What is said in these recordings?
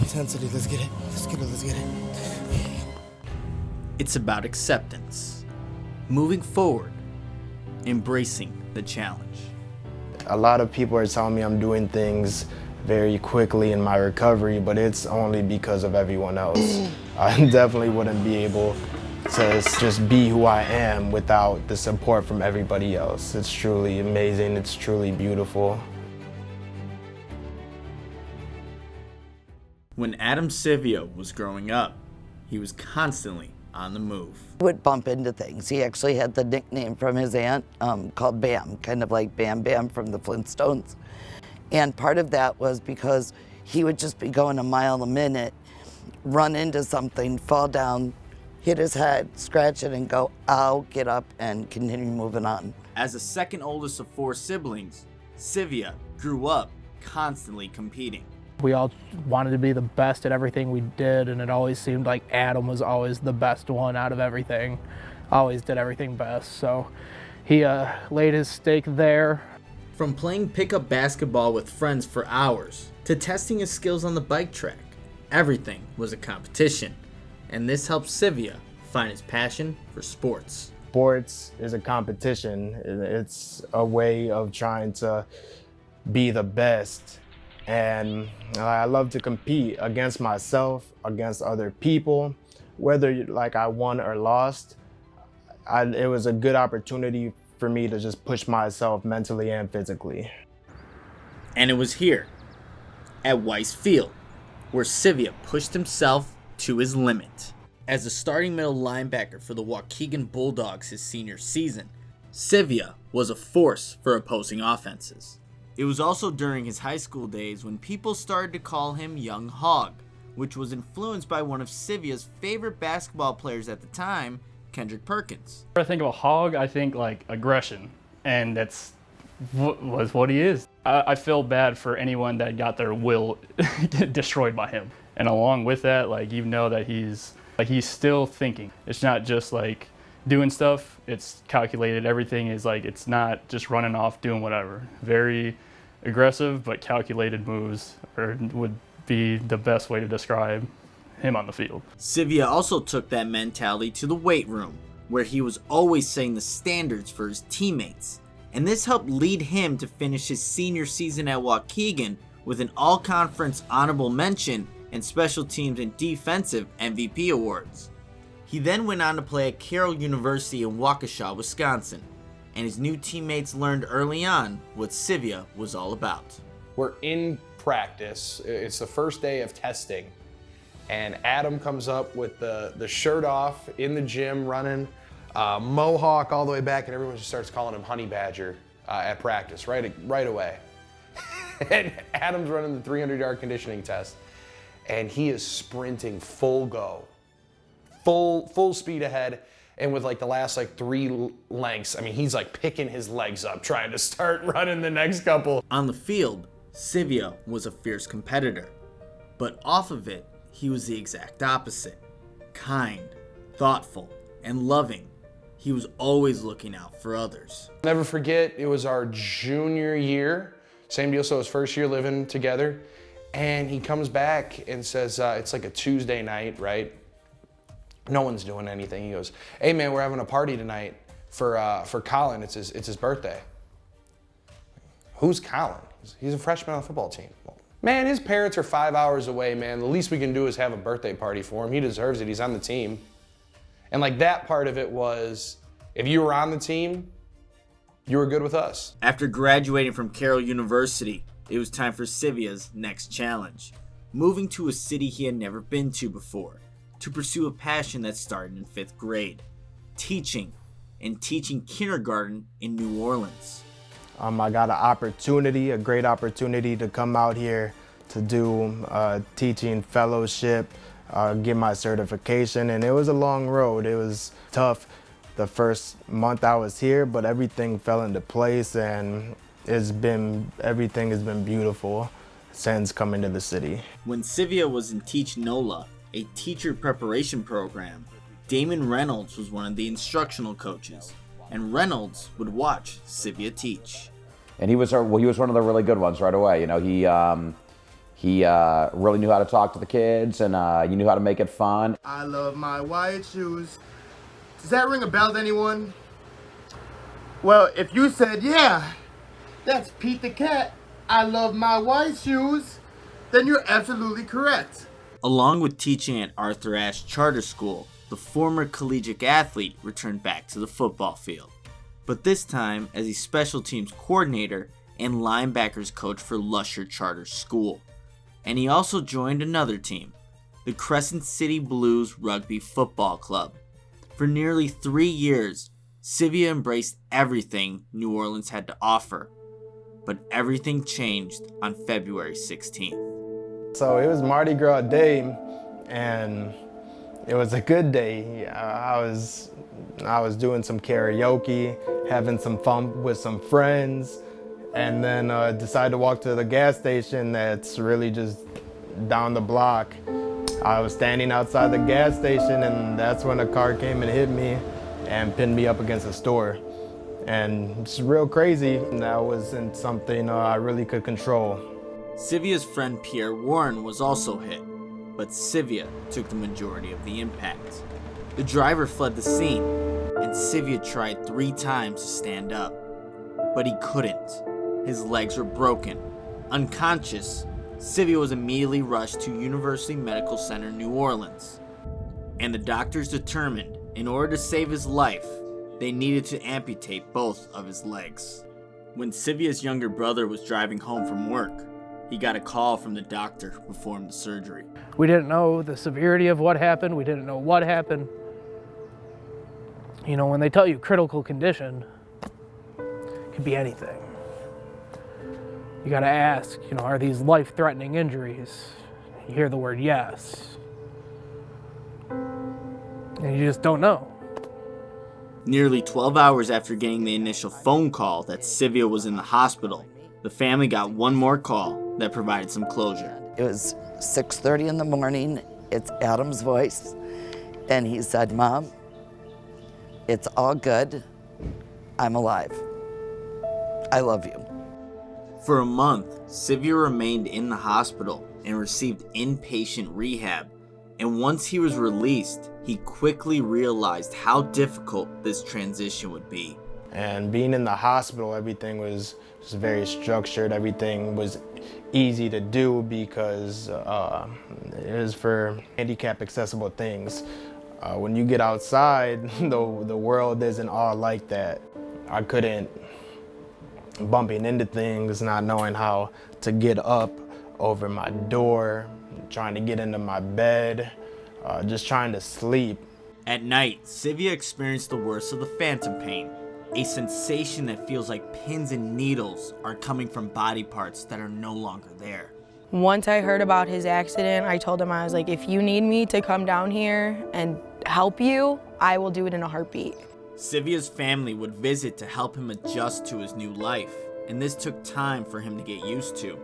intensity. Let's get it. Let's get it. It's about acceptance, moving forward, embracing the challenge. A lot of people are telling me I'm doing things very quickly in my recovery, but it's only because of everyone else. I definitely wouldn't be able to just be who I am without the support from everybody else. It's truly amazing. It's truly beautiful. When Adam Sivia was growing up, he was constantly on the move. He would bump into things. He actually had the nickname from his aunt called Bam, kind of like Bam Bam from the Flintstones. And part of that was because he would just be going a mile a minute, run into something, fall down, hit his head, scratch it, and go, ow, get up, and continue moving on. As the second oldest of 4 siblings, Sivia grew up constantly competing. We all wanted to be the best at everything we did, and it always seemed like Adam was always the best one out of everything. Always did everything best, so he laid his stake there. From playing pickup basketball with friends for hours to testing his skills on the bike track, everything was a competition, and this helped Sivia find his passion for sports. Sports is a competition. It's a way of trying to be the best. And I love to compete against myself, against other people, whether like I won or lost. It was a good opportunity for me to just push myself mentally and physically. And it was here, at Weiss Field, where Sivia pushed himself to his limit. As a starting middle linebacker for the Waukegan Bulldogs his senior season, Sivia was a force for opposing offenses. It was also during his high school days when people started to call him Young Hog, which was influenced by one of Sivia's favorite basketball players at the time, Kendrick Perkins. When I think of a hog, I think like aggression, and that's was what he is. I feel bad for anyone that got their will destroyed by him. And along with that, like, you know that he's still thinking. It's not just like doing stuff, it's calculated. Everything is like, it's not just running off doing whatever. Very aggressive but calculated moves would be the best way to describe him on the field. Sivia also took that mentality to the weight room, where he was always setting the standards for his teammates. And this helped lead him to finish his senior season at Waukegan with an all-conference honorable mention and special teams and defensive MVP awards. He then went on to play at Carroll University in Waukesha, Wisconsin, and his new teammates learned early on what Sivia was all about. We're in practice. It's the first day of testing, and Adam comes up with the shirt off in the gym running, mohawk all the way back, and everyone just starts calling him Honey Badger at practice right away. And Adam's running the 300-yard conditioning test, and he is sprinting full go, full speed ahead, and with like the last like 3 lengths, I mean, he's like picking his legs up trying to start running the next couple. On the field, Sivia was a fierce competitor, but off of it, he was the exact opposite. Kind, thoughtful, and loving. He was always looking out for others. Never forget, it was our junior year, same deal, so his first year living together, and he comes back and says, it's like a Tuesday night, right? No one's doing anything. He goes, hey man, we're having a party tonight for Colin, it's his birthday. Who's Colin? He's a freshman on the football team. Well, man, his parents are 5 hours away, man. The least we can do is have a birthday party for him. He deserves it, he's on the team. And like that part of it was, if you were on the team, you were good with us. After graduating from Carroll University, it was time for Sivia's next challenge, moving to a city he had never been to before, to pursue a passion that started in 5th grade, teaching, and teaching kindergarten in New Orleans. I got a great opportunity to come out here to do teaching fellowship, get my certification, and it was a long road. It was tough the first month I was here, but everything fell into place, and everything has been beautiful since coming to the city. When Sivia was in Teach NOLA, a teacher preparation program, Damon Reynolds was one of the instructional coaches, and Reynolds would watch Sivia teach. And he was one of the really good ones right away. You know, He really knew how to talk to the kids, and he knew how to make it fun. I love my white shoes. Does that ring a bell to anyone? Well, if you said, yeah, that's Pete the Cat, I love my white shoes, then you're absolutely correct. Along with teaching at Arthur Ashe Charter School, the former collegiate athlete returned back to the football field, but this time as a special teams coordinator and linebackers coach for Lusher Charter School. And he also joined another team, the Crescent City Blues Rugby Football Club. For nearly 3 years, Sivia embraced everything New Orleans had to offer, but everything changed on February 16th. So it was Mardi Gras Day, and it was a good day. I was doing some karaoke, having some fun with some friends, and then decided to walk to the gas station that's really just down the block. I was standing outside the gas station, and that's when a car came and hit me and pinned me up against a store. And it's real crazy. That wasn't something I really could control. Sivia's friend Pierre Warren was also hit, but Sivia took the majority of the impact. The driver fled the scene, and Sivia tried 3 times to stand up, but he couldn't. His legs were broken. Unconscious, Sivia was immediately rushed to University Medical Center New Orleans, and the doctors determined in order to save his life, they needed to amputate both of his legs. When Sivia's younger brother was driving home from work, he got a call from the doctor who performed the surgery. We didn't know the severity of what happened. We didn't know what happened. You know, when they tell you critical condition, it could be anything. You gotta ask, you know, are these life-threatening injuries? You hear the word yes. And you just don't know. Nearly 12 hours after getting the initial phone call that Sivia was in the hospital, the family got one more call that provided some closure. It was 6:30 in the morning. It's Adam's voice. And he said, "Mom, it's all good. I'm alive. I love you." For a month, Sivia remained in the hospital and received inpatient rehab. And once he was released, he quickly realized how difficult this transition would be. And being in the hospital, everything was just very structured. Everything was easy to do because it was for handicap accessible things. When you get outside, the world isn't all like that. I couldn't bumping into things, not knowing how to get up over my door, trying to get into my bed, just trying to sleep. At night, Sivia experienced the worst of the phantom pain, a sensation that feels like pins and needles are coming from body parts that are no longer there. Once I heard about his accident, I told him, I was like, if you need me to come down here and help you, I will do it in a heartbeat. Sivia's family would visit to help him adjust to his new life, and this took time for him to get used to.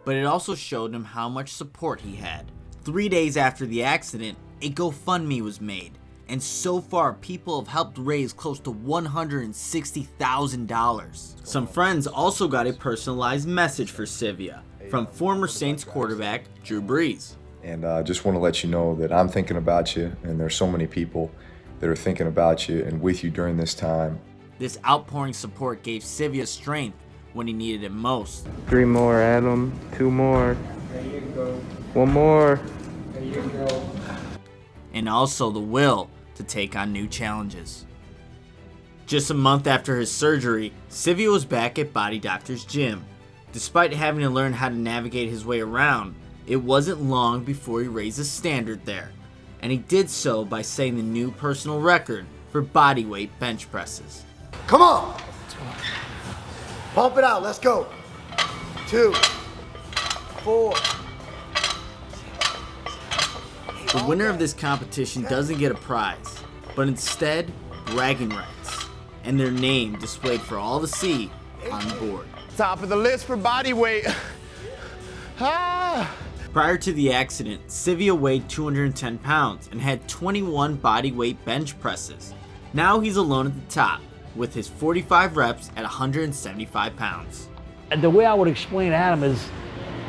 But it also showed him how much support he had. 3 days after the accident, a GoFundMe was made, and so far people have helped raise close to $160,000. Some friends also got a personalized message for Sivia from former Saints quarterback Drew Brees. And I just want to let you know that I'm thinking about you, and there's so many people that are thinking about you and with you during this time. This outpouring support gave Sivia strength when he needed it most. 3 more, Adam. 2 more. There you go. 1 more. There you go. And also the will to take on new challenges. Just a month after his surgery, Sivia was back at Body Doctor's gym. Despite having to learn how to navigate his way around, it wasn't long before he raised the standard there. And he did so by setting the new personal record for bodyweight bench presses. Come on! Pump it out, let's go. 2, 4. The winner of this competition doesn't get a prize, but instead, bragging rights, and their name displayed for all to see on the board. Top of the list for body weight. Prior to the accident, Sivia weighed 210 pounds and had 21 bodyweight bench presses. Now he's alone at the top, with his 45 reps at 175 pounds. The way I would explain Adam is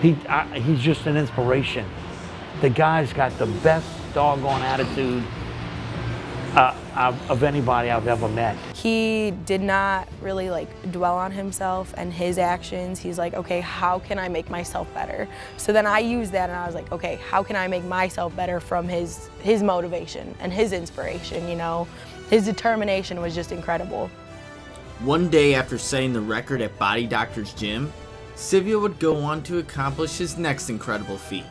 He's just an inspiration. The guy's got the best doggone attitude of anybody I've ever met. He did not really dwell on himself and his actions. He's like, okay, how can I make myself better? So then I used that and I was like, okay, how can I make myself better from his motivation and his inspiration, you know? His determination was just incredible. One day after setting the record at Body Doctor's gym, Sivia would go on to accomplish his next incredible feat.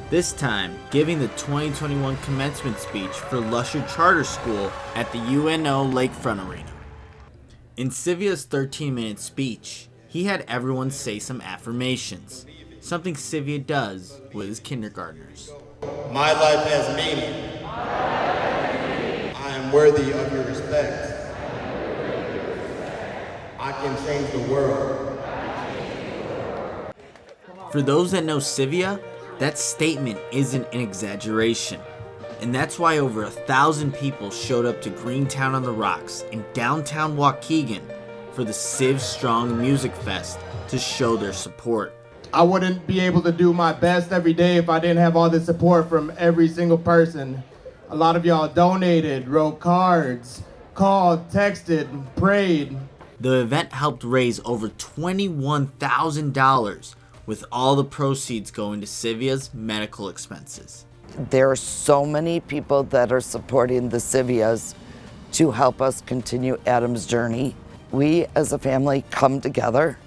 This time, giving the 2021 commencement speech for Lusher Charter School at the UNO Lakefront Arena. In Sivia's 13-minute speech, he had everyone say some affirmations, something Sivia does with his kindergartners. My life has meaning. I am worthy of your respect. I can change the world. For those that know Sivia, that statement isn't an exaggeration, and that's why over 1,000 people showed up to Greentown on the Rocks in downtown Waukegan for the Siv Strong Music Fest to show their support. I wouldn't be able to do my best every day if I didn't have all the support from every single person. A lot of y'all donated, wrote cards, called, texted, prayed. The event helped raise over $21,000, with all the proceeds going to Sivia's medical expenses. There are so many people that are supporting the Sivias to help us continue Adam's journey. We as a family come together,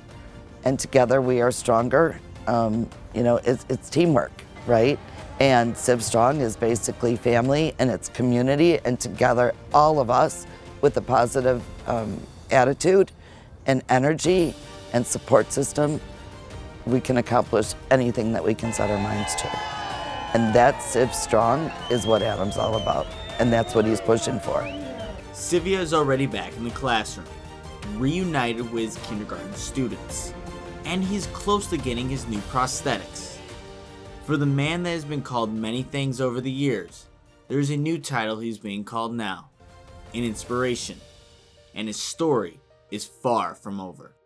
and together we are stronger. You know, it's teamwork, right? And Siv Strong is basically family and it's community, and together all of us with a positive attitude and energy and support system, we can accomplish anything that we can set our minds to. And that Siv Strong is what Adam's all about, and that's what he's pushing for. Sivia is already back in the classroom, reunited with his kindergarten students, and he's close to getting his new prosthetics. For the man that has been called many things over the years, there's a new title he's being called now, an inspiration, and his story is far from over.